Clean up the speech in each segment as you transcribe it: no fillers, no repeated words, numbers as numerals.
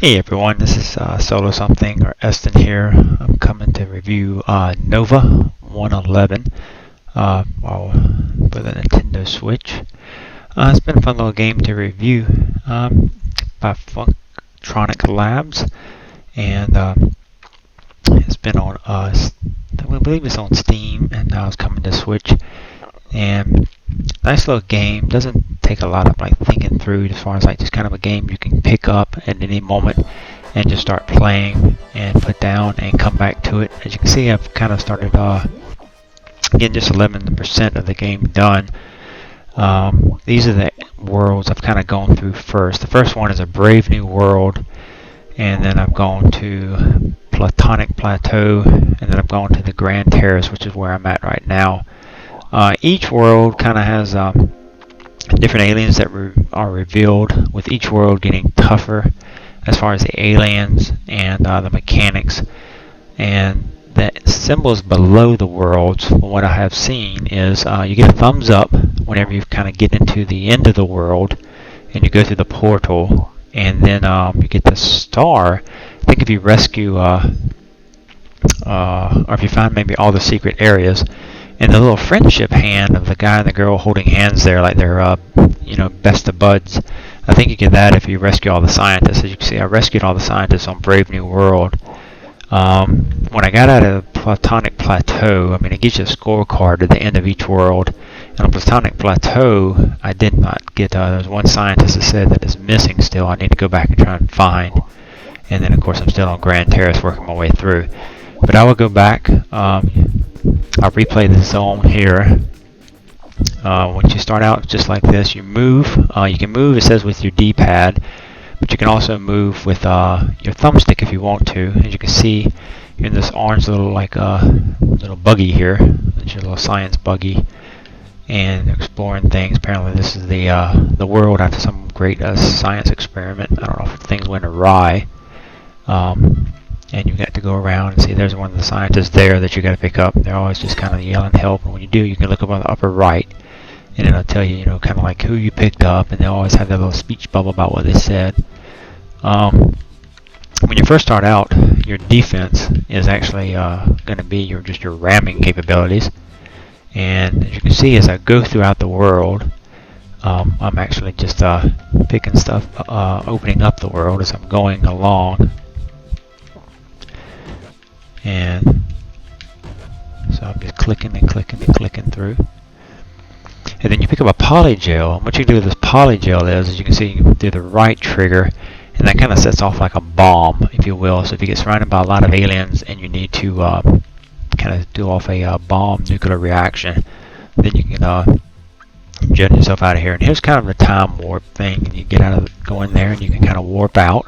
Hey everyone, this is Solo Something or Eston here. I'm coming to review Nova 111 for the Nintendo Switch. It's been a fun little game to review by Funktronic Labs, and it's been on I believe it's on Steam, and now it's coming to Switch. And nice little game. Doesn't take a lot of thinking through, as far as just kind of a game you can pick up at any moment and just start playing and put down and come back to it. As you can see, I've kind of started getting just 11% of the game done. These are the worlds I've kind of gone through first. The first one is a Brave New World, and then I've gone to Platonic Plateau, and then I've gone to the Grand Terrace, which is where I'm at right now. Each world kind of has different aliens that are revealed, with each world getting tougher as far as the aliens and the mechanics. And the symbols below the worlds, from what I have seen, is you get a thumbs up whenever you kind of get into the end of the world and you go through the portal, and then you get the star. I think if you rescue or if you find maybe all the secret areas, and the little friendship hand of the guy and the girl holding hands there, like they're best of buds. I think you get that if you rescue all the scientists. As you can see, I rescued all the scientists on Brave New World. When I got out of Platonic Plateau, it gives you a scorecard at the end of each world. And on Platonic Plateau, I did not get. There's one scientist that said that is missing still. I need to go back and try and find. And then, of course, I'm still on Grand Terrace working my way through. But I will go back. I'll replay the zone here. Once you start out just like this, you move. You can move, it says, with your D-pad, but you can also move with your thumbstick if you want to. As you can see, you're in this orange little little buggy here. It's your little science buggy, and exploring things. Apparently, this is the world after some great science experiment. I don't know if things went awry. And you got to go around and see there's one of the scientists there that you got to pick up. They're always just kind of yelling help, and when you do, you can look up on the upper right, and it'll tell you, kind of like who you picked up, and they always have that little speech bubble about what they said. When you first start out, your defense is actually going to be your ramming capabilities, and as you can see, as I go throughout the world, I'm actually just picking stuff, opening up the world as I'm going along. And so I'm just clicking and clicking and clicking through. And then you pick up a polygel. And what you do with this polygel is you can see, you can do the right trigger, and that kind of sets off like a bomb, if you will. So if you get surrounded by a lot of aliens and you need to kind of do off a bomb nuclear reaction, then you can jet yourself out of here. And here's kind of the time warp thing. And you go in there and you can kind of warp out.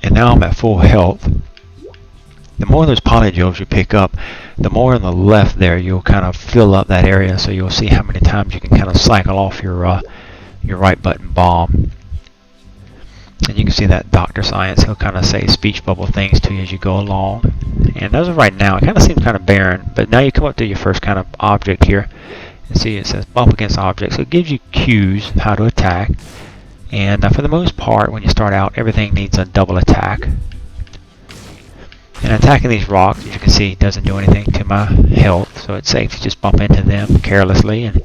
And now I'm at full health. The more of those polygels you pick up, the more on the left there you'll kind of fill up that area, so you'll see how many times you can kind of cycle off your right button bomb. And you can see that Dr. Science, he'll kind of say speech bubble things to you as you go along. And as of right now, it kind of seems kind of barren, but now you come up to your first kind of object here, and see it says bump against objects, so it gives you cues how to attack. And for the most part, when you start out, everything needs a double attack. And attacking these rocks, as you can see, doesn't do anything to my health, so it's safe to just bump into them carelessly and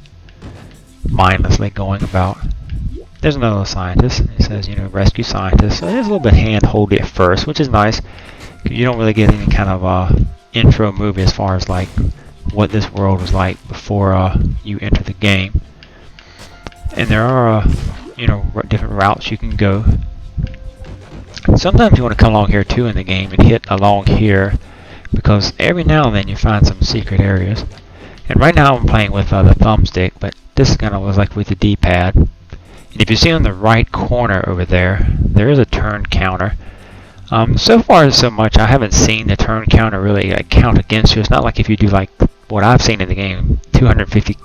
mindlessly going about. There's another scientist. It says, rescue scientists. So there's a little bit hand-holdy at first, which is nice. You don't really get any kind of intro movie as far as what this world was like before you enter the game. And there are different routes you can go. Sometimes you want to come along here too in the game and hit along here, because every now and then you find some secret areas. And right now I'm playing with the thumbstick, but this kind of was like with the D-pad. And if you see on the right corner over there, there is a turn counter. So far so much, I haven't seen the turn counter really count against you. It's not like if you do what I've seen in the game, 250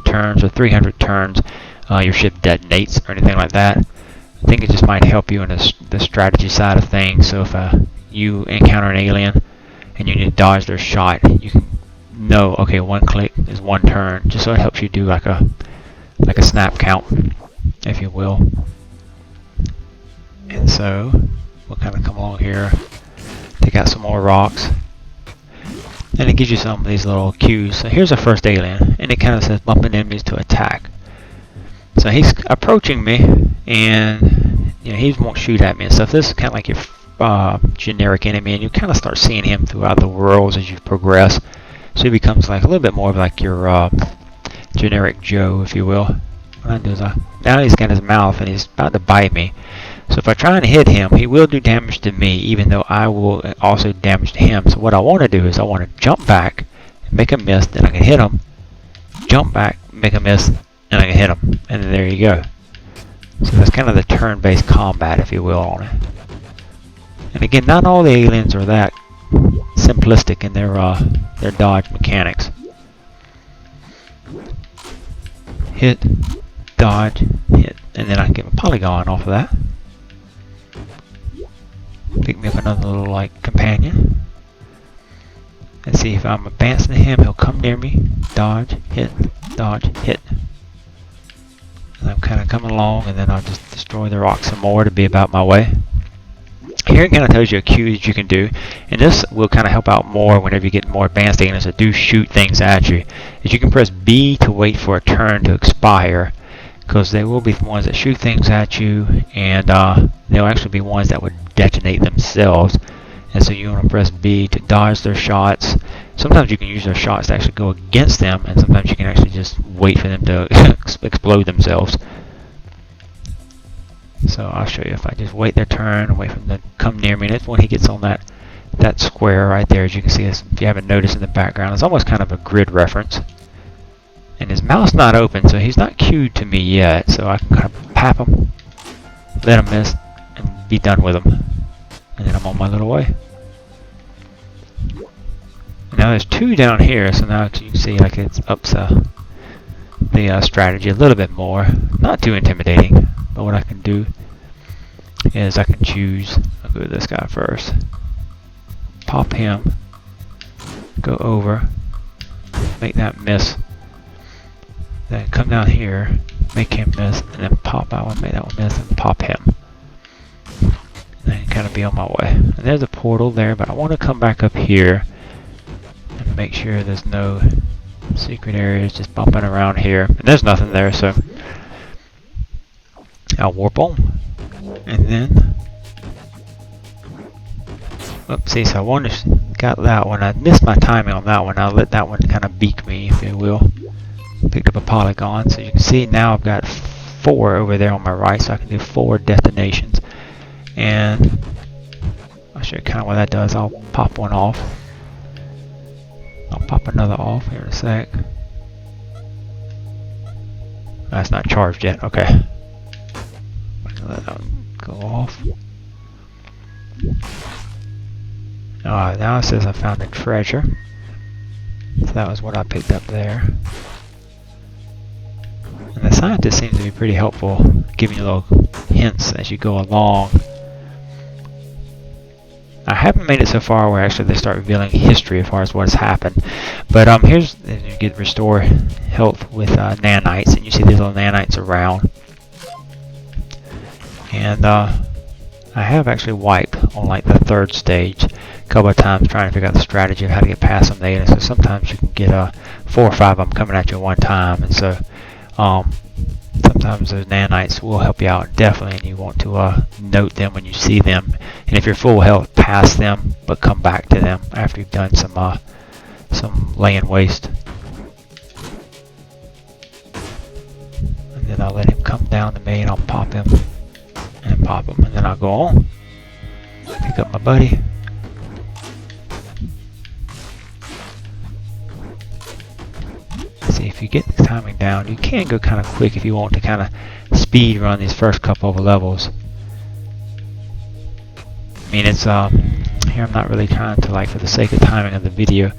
turns or 300 turns, your ship detonates or anything like that. I think it just might help you in the strategy side of things. So if you encounter an alien and you need to dodge their shot, you can know, okay, one click is one turn, just so it helps you do like a snap count, if you will. And so we'll kind of come along here, take out some more rocks, and it gives you some of these little cues. So here's our first alien, and it kind of says bumping enemies to attack. So he's approaching me, and he won't shoot at me and stuff. This is kind of like your generic enemy, and you kind of start seeing him throughout the worlds as you progress. So he becomes like a little bit more of like your generic Joe, if you will. What I do is now he's got his mouth and he's about to bite me. So if I try and hit him, he will do damage to me, even though I will also do damage to him. So what I want to do is I want to jump back, make a miss, then I can hit him. Jump back, make a miss, and I can hit him. And then there you go. So that's kind of the turn-based combat, if you will, on it. And again, not all the aliens are that simplistic in their dodge mechanics. Hit, dodge, hit, and then I can get my polygon off of that. Pick me up another little like companion. And see if I'm advancing to him, he'll come near me. Dodge, hit, hit. And I'm kind of coming along, and then I'll just destroy the rock some more to be about my way. Here it kind of tells you a cue that you can do, and this will kind of help out more whenever you get more advanced aliens that do shoot things at you. Is you can press B to wait for a turn to expire, because there will be ones that shoot things at you, and there'll actually be ones that would detonate themselves. And so you want to press B to dodge their shots. Sometimes you can use their shots to actually go against them, and sometimes you can actually just wait for them to explode themselves. So I'll show you if I just wait their turn and wait for them to come near me. And it's when he gets on that square right there, as you can see, if you haven't noticed in the background, it's almost kind of a grid reference. And his mouth's not open, so he's not cued to me yet. So I can kind of pap him, let him miss, and be done with him. And then I'm on my little way. Now there's two down here, so now you can see like it ups the strategy a little bit more. Not too intimidating, but what I can do is I can choose, I'll go to this guy first, pop him, go over, make that miss, then come down here, make him miss, and then pop that one, make that one miss, and pop him. And then kind of be on my way. And there's a portal there, but I want to come back up here and make sure there's no secret areas just bumping around here. And there's nothing there, so I'll warp on. And then, oopsie, so I got that one. I missed my timing on that one. I'll let that one kind of beak me, if you will. Picked up a polygon, so you can see now I've got 4 over there on my right, so I can do 4 detonations. And I'll show you kind of what that does. I'll pop one off. I'll pop another off here in a sec. That's not charged yet. Okay. Let that one go off. Now it says I found a treasure. So that was what I picked up there. And the scientist seems to be pretty helpful, giving you little hints as you go along. I haven't made it so far where actually they start revealing history as far as what has happened. But here's, you get restore health with nanites, and you see these little nanites around. And I have actually wiped on like the 3rd stage a couple of times trying to figure out the strategy of how to get past some aliens. So sometimes you can get 4 or 5 of them coming at you at one time, and so sometimes those nanites will help you out definitely, and you want to note them when you see them. And if you're full health, pass them, but come back to them after you've done some laying waste. And then I'll let him come down to me, and I'll pop him and pop him, and then I'll go on, pick up my buddy. See, if you get the timing down, you can go kind of quick if you want to kind of speed run these first couple of levels. I mean, it's here I'm not really trying to, like, for the sake of timing of the video,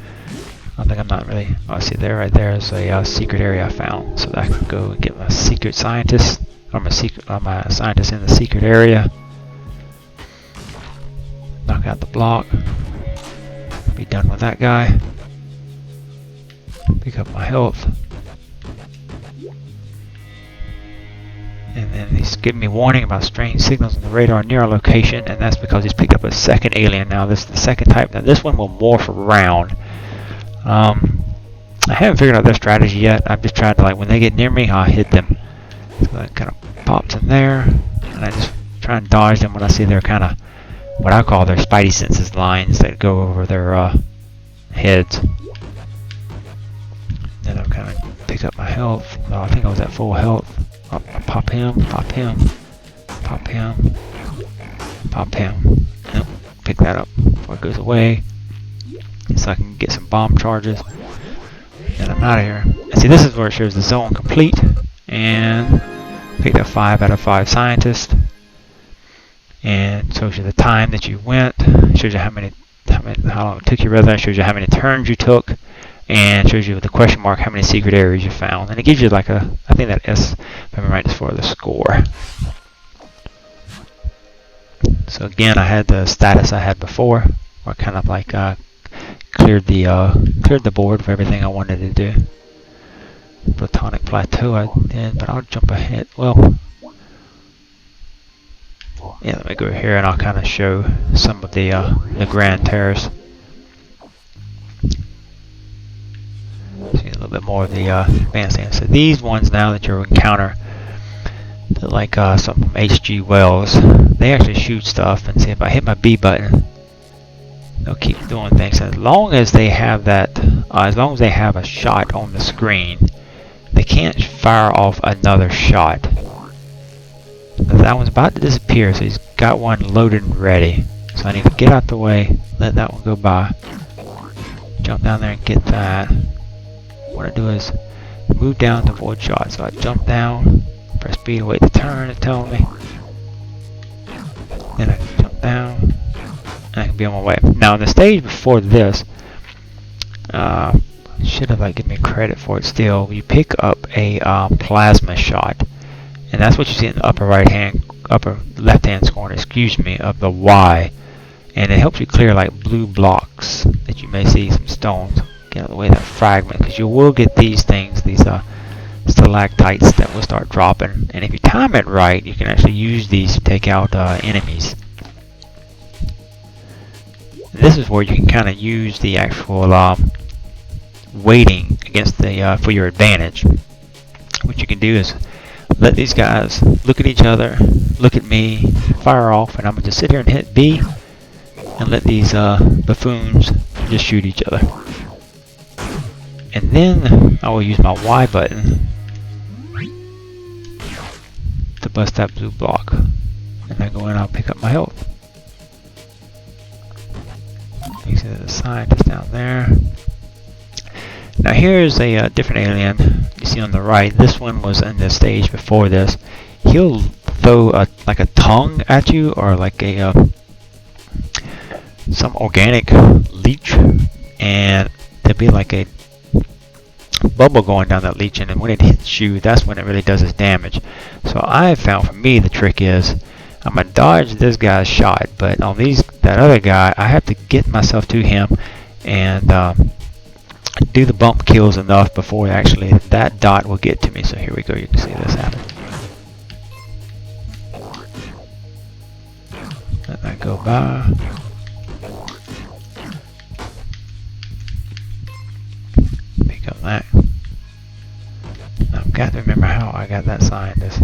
I think I'm not really. Oh, see there, right there is a secret area I found, so that I can go and get my secret scientist, or my scientist in the secret area. Knock out the block. Be done with that guy. Pick up my health. And then he's giving me warning about strange signals on the radar near our location, and that's because he's picked up a second alien. Now this is the second type. Now this one will morph around. I haven't figured out their strategy yet. I've just tried to, like, when they get near me, I'll hit them. So that kind of pops in there, and I just try and dodge them when I see their kind of, what I call their spidey senses lines that go over their heads. Then I'll kind of pick up my health. No, I think I was at full health. I'll pop him, pop him, pop him, pop him. Nope, pick that up before it goes away, so I can get some bomb charges. And I'm out of here. And see, this is where it shows the zone complete, and picked up 5 out of 5 scientists, and shows you the time that you went. Shows you how long it took you. Rather, shows you how many turns you took. And shows you with the question mark how many secret areas you found. And it gives you like a, I think that S, if I'm right, is for the score. So again, I had the status I had before, where I kind of like cleared the board for everything I wanted to do. Platonic Plateau I did, but I'll jump ahead. Well, yeah, let me go here and I'll kind of show some of the Grand Terrace. See a little bit more of the bandstand. So these ones now that you'll encounter, like some from H.G. Wells, they actually shoot stuff. And see, if I hit my B button, they'll keep doing things. As long as they have that, as long as they have a shot on the screen, they can't fire off another shot. That one's about to disappear, so he's got one loaded and ready. So I need to get out the way, let that one go by, jump down there and get that. What I do is move down to avoid shot. So I jump down, press B to wait the turn, it's telling me. Then I can jump down, and I can be on my way. Now in the stage before this, should have given me credit for it still. You pick up a plasma shot, and that's what you see in the upper left hand corner, excuse me, of the Y. And it helps you clear like blue blocks that you may see, some stones. Get out of the way of that fragment, because you will get these things, these stalactites that will start dropping. And if you time it right, you can actually use these to take out enemies. This is where you can kind of use the actual weighting against the for your advantage. What you can do is let these guys look at each other, look at me, fire off, and I'm gonna just sit here and hit B and let these buffoons just shoot each other. And then I will use my Y button to bust that blue block. And I go in and I'll pick up my health. You see the scientist down there. Now here's a different alien. You see on the right, this one was in the stage before this. He'll throw like a tongue at you, or like a some organic leech, and there'll be like a bubble going down that leech, and when it hits you, that's when it really does its damage. So I found, for me, the trick is I'm gonna dodge this guy's shot, but on that other guy, I have to get myself to him and do the bump kills enough before actually that dot will get to me. So here we go, you can see this happen. Let that go by. Pick up that. I've got to remember how I got that scientist.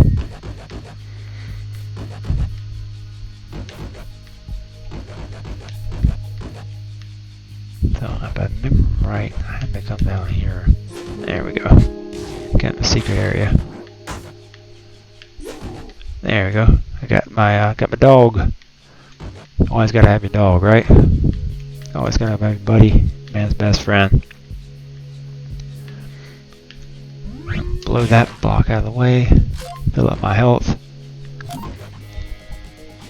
So if I remember right, I had to come down here. There we go. Got the secret area. There we go. I got my dog. Always gotta have your dog, right? Always gotta have your buddy, man's best friend. Blow that block out of the way. Fill up my health.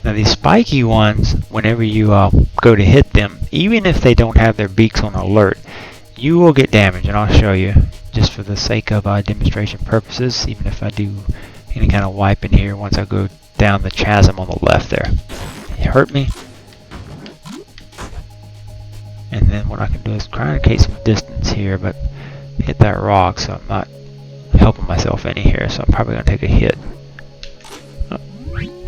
Now these spiky ones, whenever you go to hit them, even if they don't have their beaks on alert, you will get damage, and I'll show you, just for the sake of demonstration purposes, even if I do any kind of wipe in here once I go down the chasm on the left there. It hurt me. And then what I can do is try and create some distance here, but hit that rock, so I'm not helping myself any here, so I'm probably going to take a hit.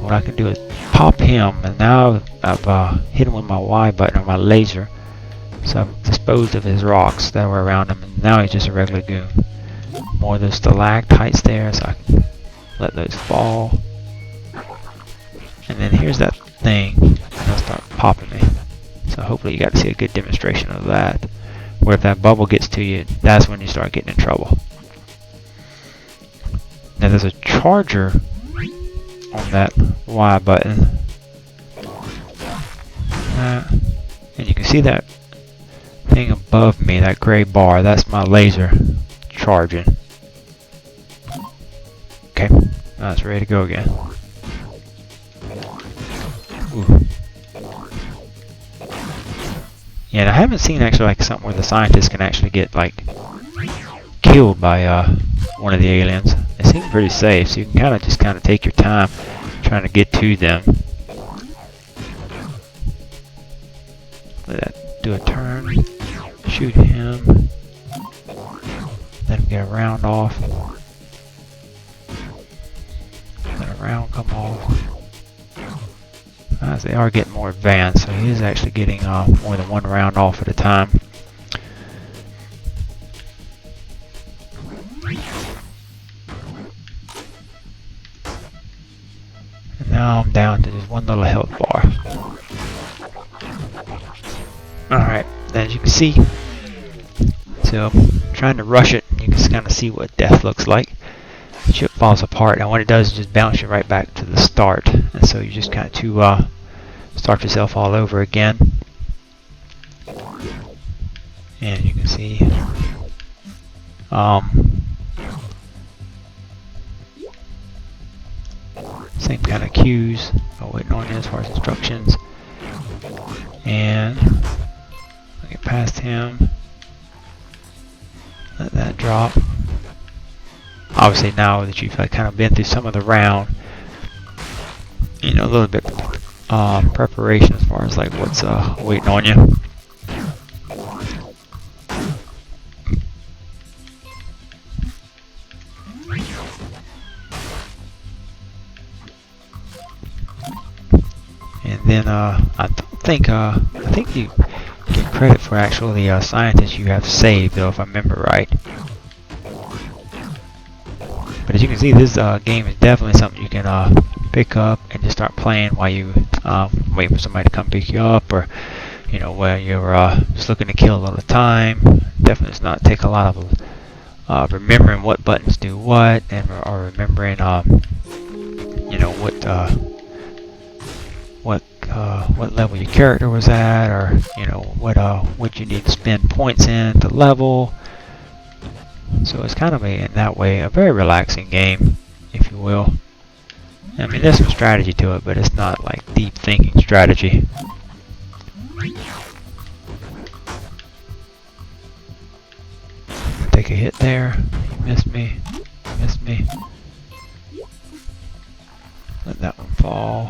what I can do is pop him, and now I've hit him with my Y button or my laser. So I've disposed of his rocks that were around him, and now he's just a regular goon. More of those stalactites there, so I can let those fall. And then here's that thing, and it'll start popping me. So hopefully you got to see a good demonstration of that. Where if that bubble gets to you, that's when you start getting in trouble. Now there's a charger on that Y button. And you can see that thing above me, that gray bar, that's my laser charging. Okay, now it's ready to go again. Ooh. Yeah, and I haven't seen actually like something where the scientists can actually get like killed by one of the aliens. They seem pretty safe, so you can kind of take your time trying to get to them. Let that do a turn. Shoot him. Let him get a round off. Let a round come off. As they are getting more advanced, so he is actually getting more than one round off at a time. And now I'm down to just one little health bar. Alright, as you can see, so I'm trying to rush it, and you can kind of see what death looks like. The ship falls apart, and what it does is just bounce you right back to the start, and so you just kind of start yourself all over again. And you can see same kind of cues I'm waiting on you as far as instructions. And I get past him, let that drop. Obviously now that you've kind of been through some of the round, you know, a little bit preparation as far as like what's waiting on you. And then I think you get credit for actually the scientists you have saved, though, if I remember right. But as you can see, this game is definitely something you can pick up and just start playing while you wait for somebody to come pick you up, or you know, where you're just looking to kill a lot of time. Definitely does not take a lot of remembering what buttons do what, and or remembering you know what level your character was at, or you know what you need to spend points in to level. So it's kind of in that way a very relaxing game, if you will. I mean, there's some strategy to it, but it's not like deep thinking strategy. Take a hit there. He missed me. Missed me. Let that one fall.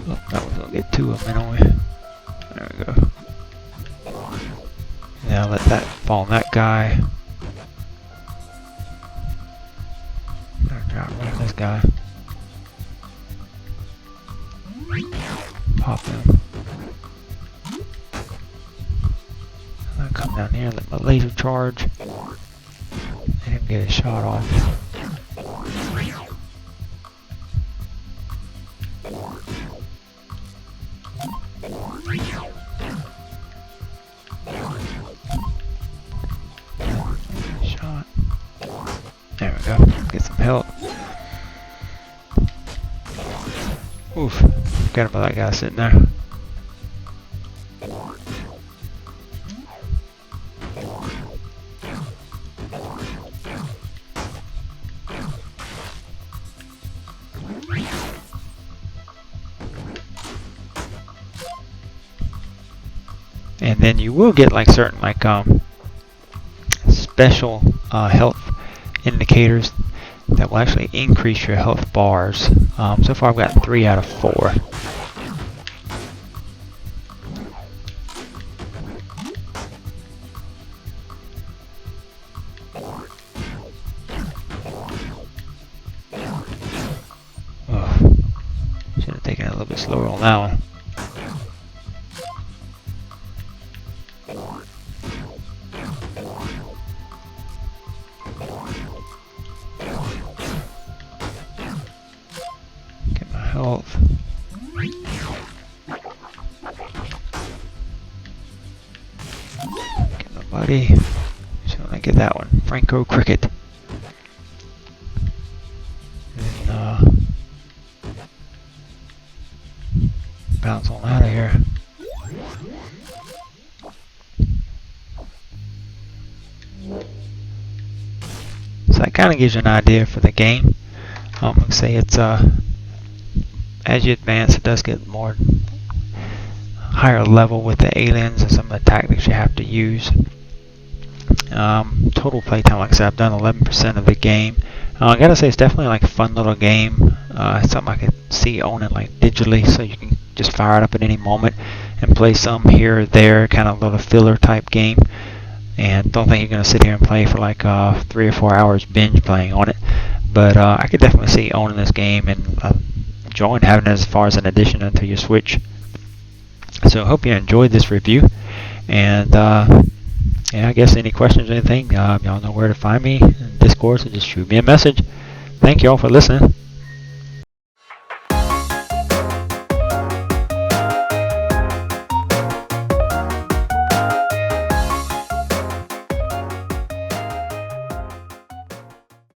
Oh, that one's gonna get two of them anyway. There we go. Now let that fall on that guy. Got rid of this guy. Pop him. I come down here, let my laser charge. Let him get a shot off. Shot. There we go. Get some help. Oof. Forgot about that guy sitting there. And then you will get like certain like special health indicators that will actually increase your health bars. So far I've got 3 out of 4. little bit slower on that one. Get my health. Get my buddy. So when I get that one, Franco Cricket. And bounce on out of here. So that kind of gives you an idea for the game. Like I say, it's as you advance, it does get more higher level with the aliens and some of the tactics you have to use. Total playtime, like I said, I've done 11% of the game. I gotta say, it's definitely like a fun little game. It's something I could see owning like digitally, so you can just fire it up at any moment and play some here or there, kind of a little filler type game. And don't think you're gonna sit here and play for like 3 or 4 hours binge playing on it. But I could definitely see owning this game and enjoying having it as far as an addition onto your Switch. So I hope you enjoyed this review. And yeah, I guess any questions or anything, y'all know where to find me in Discord, so just shoot me a message. Thank y'all for listening.